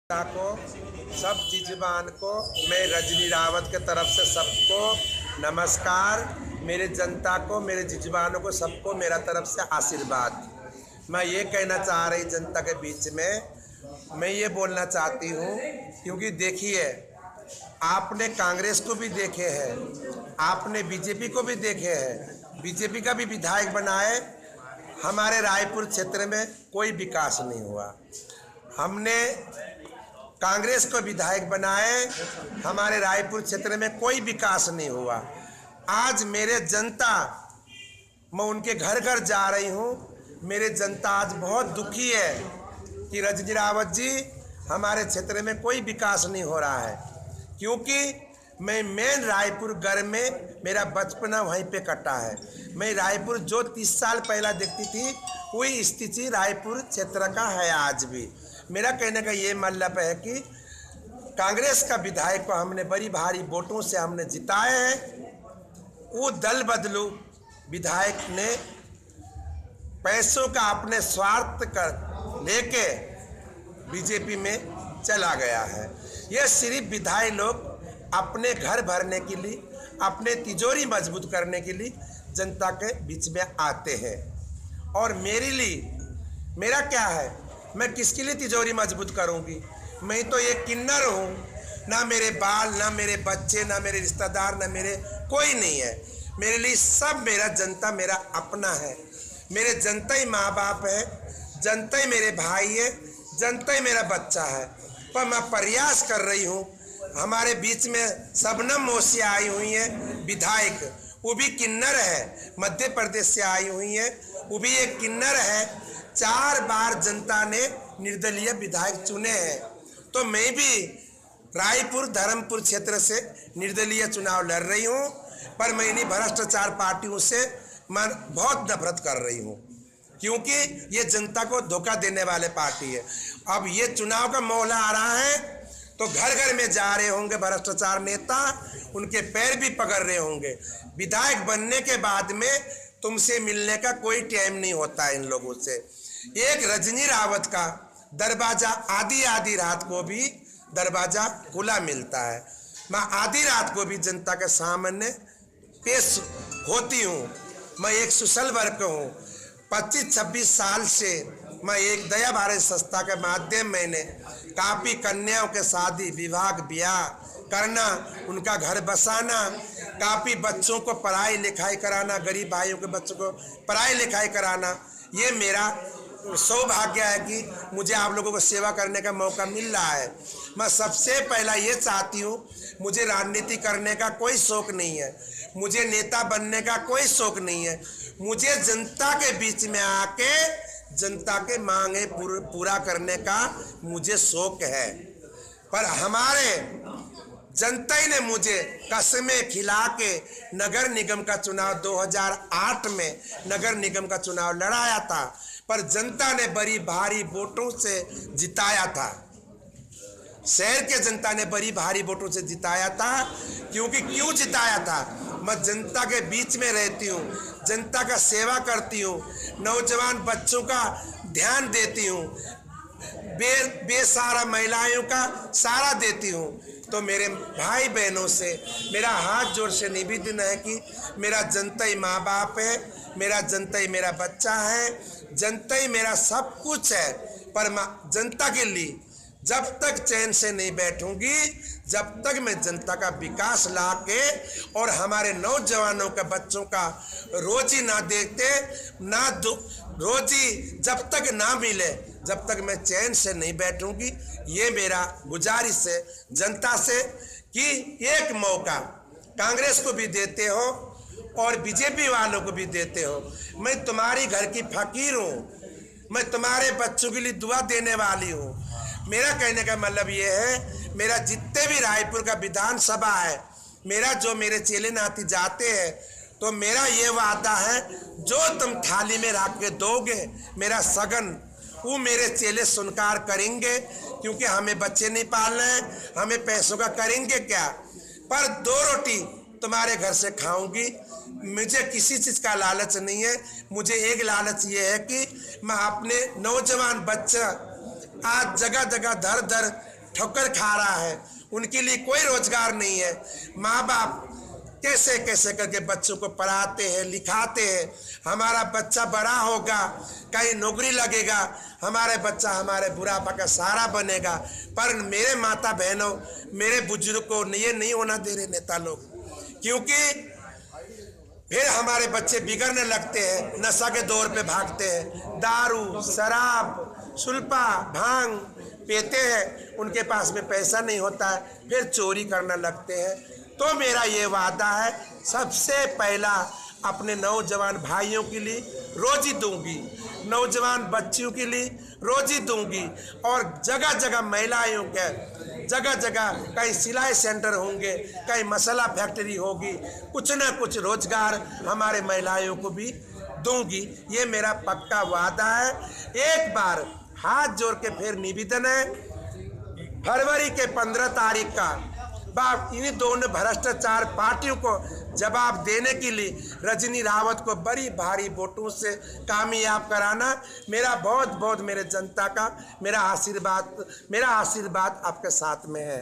जनता को, सब जिजबान को मैं रजनी रावत के तरफ से सबको नमस्कार। मेरे जनता को, मेरे जिजबानों को, सबको मेरा तरफ से आशीर्वाद। मैं ये कहना चाह रही जनता के बीच में, मैं ये बोलना चाहती हूँ, क्योंकि देखिए आपने कांग्रेस को भी देखे हैं, आपने बीजेपी को भी देखे हैं, बीजेपी का भी विधायक बनाए, हमारे रायपुर क्षेत्र में कोई विकास नहीं हुआ। हमने कांग्रेस को विधायक बनाए, हमारे रायपुर क्षेत्र में कोई विकास नहीं हुआ। आज मेरे जनता, मैं उनके घर घर जा रही हूँ, मेरे जनता आज बहुत दुखी है कि रजनी रावत जी हमारे क्षेत्र में कोई विकास नहीं हो रहा है, क्योंकि मैं मेन रायपुर घर में मेरा बचपना वहीं पे कटा है। मैं रायपुर जो 30 साल पहला देखती थी, वही स्थिति रायपुर क्षेत्र का है आज भी। मेरा कहने का ये मतलब है कि कांग्रेस का विधायक को हमने बड़ी भारी वोटों से हमने जिताए हैं। वो दल बदलू विधायक ने पैसों का अपने स्वार्थ कर लेके बीजेपी में चला गया है। ये सिर्फ विधायक लोग अपने घर भरने के लिए, अपने तिजोरी मजबूत करने के लिए जनता के बीच में आते हैं। और मेरे लिए, मेरा क्या है, मैं किसके लिए तिजोरी मजबूत करूंगी? मैं तो एक किन्नर हूँ, ना मेरे बाल, ना मेरे बच्चे, ना मेरे रिश्तेदार, ना मेरे कोई नहीं है। मेरे लिए सब मेरा जनता मेरा अपना है। मेरे जनता ही माँ बाप है, जनता ही मेरे भाई है, जनता ही मेरा बच्चा है। पर मैं प्रयास कर रही हूँ, हमारे बीच में शबनम मौसी आई हुई है विधायक, वो भी किन्नर है, मध्य प्रदेश से आई हुई है, वो भी एक किन्नर है। 4 बार जनता ने निर्दलीय विधायक चुने हैं, तो मैं भी रायपुर धर्मपुर क्षेत्र से निर्दलीय चुनाव लड़ रही हूँ। पर मैं इन्हीं भ्रष्टाचार पार्टियों से मैं बहुत नफरत कर रही हूँ, क्योंकि ये जनता को धोखा देने वाले पार्टी है। अब ये चुनाव का मौला आ रहा है, तो घर घर में जा रहे होंगे भ्रष्टाचार नेता, उनके पैर भी पकड़ रहे होंगे। विधायक बनने के बाद में तुमसे मिलने का कोई टाइम नहीं होता है इन लोगों से। एक रजनी रावत का दरवाजा आधी रात को भी दरवाजा खुला मिलता है। मैं आधी रात को भी जनता के सामने पेश होती हूँ। मैं एक सोशल वर्कर हूँ। 25-26 साल से मैं एक दया भारत संस्था के माध्यम मैंने काफ़ी कन्याओं के शादी विवाह ब्याह करना, उनका घर बसाना, काफ़ी बच्चों को पढ़ाई लिखाई कराना, गरीब भाइयों के बच्चों को पढ़ाई लिखाई कराना, ये मेरा सौभाग्य है कि मुझे आप लोगों को सेवा करने का मौका मिल रहा है। मैं सबसे पहला ये चाहती हूँ, मुझे राजनीति करने का कोई शौक नहीं है, मुझे नेता बनने का कोई शौक नहीं है। मुझे जनता के बीच में आके जनता के मांगे पूरा करने का मुझे शौक है। पर हमारे जनता ही ने मुझे कसमें खिला के नगर निगम का चुनाव 2008 में नगर निगम का चुनाव लड़ाया था, पर जनता ने बड़ी भारी वोटों से जिताया था। शहर के जनता ने बड़ी भारी वोटों से जिताया था। क्योंकि क्यों जिताया था? मैं जनता के बीच में रहती हूँ, जनता का सेवा करती हूँ, नौजवान बच्चों का ध्यान देती हूँ, बेसहारा महिलाओं का सहारा देती हूँ। तो मेरे भाई बहनों से मेरा हाथ जोड़ से निवेदन है कि मेरा जनता ही माँ बाप है, मेरा जनता ही मेरा बच्चा है, जनता ही मेरा सब कुछ है। पर मैं जनता के लिए जब तक चैन से नहीं बैठूंगी, जब तक मैं जनता का विकास ला के और हमारे नौजवानों के बच्चों का रोजी ना देखते, ना रोजी जब तक ना मिले, जब तक मैं चैन से नहीं बैठूंगी। ये मेरा गुजारिश है जनता से कि एक मौका कांग्रेस को भी देते हो और बीजेपी वालों को भी देते हो। मैं तुम्हारी घर की फकीर हूँ, मैं तुम्हारे बच्चों के लिए दुआ देने वाली हूँ। मेरा कहने का मतलब ये है, मेरा जितने भी रायपुर का विधानसभा है, मेरा जो मेरे चेले नाती जाते हैं, तो मेरा ये वादा है, जो तुम थाली में रख के दोगे मेरा सगन, वो मेरे चेले स्वीकार करेंगे। क्योंकि हमें बच्चे नहीं पालने हैं, हमें पैसों का करेंगे क्या, पर 2 रोटी तुम्हारे घर से खाऊंगी। मुझे किसी चीज़ का लालच नहीं है। मुझे एक लालच ये है कि मैं अपने नौजवान बच्चा आज जगह जगह धर धर ठोकर खा रहा है, उनके लिए कोई रोजगार नहीं है। माँ बाप कैसे कैसे करके बच्चों को पढ़ाते हैं, लिखाते हैं। हमारा बच्चा बड़ा होगा, कहीं नौकरी लगेगा, हमारे बच्चा हमारे बुढ़ापा का सहारा बनेगा। पर मेरे माता बहनों, मेरे बुजुर्ग को ये नहीं होना दे रहे नेता लोग, क्योंकि फिर हमारे बच्चे बिगड़ने लगते हैं, नशा के दौर पे भागते हैं, दारू शराब सुल्पा भांग पीते हैं, उनके पास में पैसा नहीं होता है, फिर चोरी करने लगते हैं। तो मेरा ये वादा है, सबसे पहला अपने नौजवान भाइयों के लिए रोजी दूंगी, नौजवान बच्चियों के लिए रोजी दूंगी, और जगह जगह महिलाओं के जगह जगह कहीं सिलाई सेंटर होंगे, कहीं मसाला फैक्ट्री होगी, कुछ ना कुछ रोजगार हमारे महिलाओं को भी दूंगी। ये मेरा पक्का वादा है। एक बार हाथ जोड़ के फिर निवेदन है, फरवरी के 15 तारीख का इन्हीं दोनों भ्रष्टाचार पार्टियों को जवाब देने के लिए रजनी रावत को बड़ी भारी वोटों से कामयाब कराना। मेरा बहुत बहुत मेरे जनता का मेरा आशीर्वाद आपके साथ में है।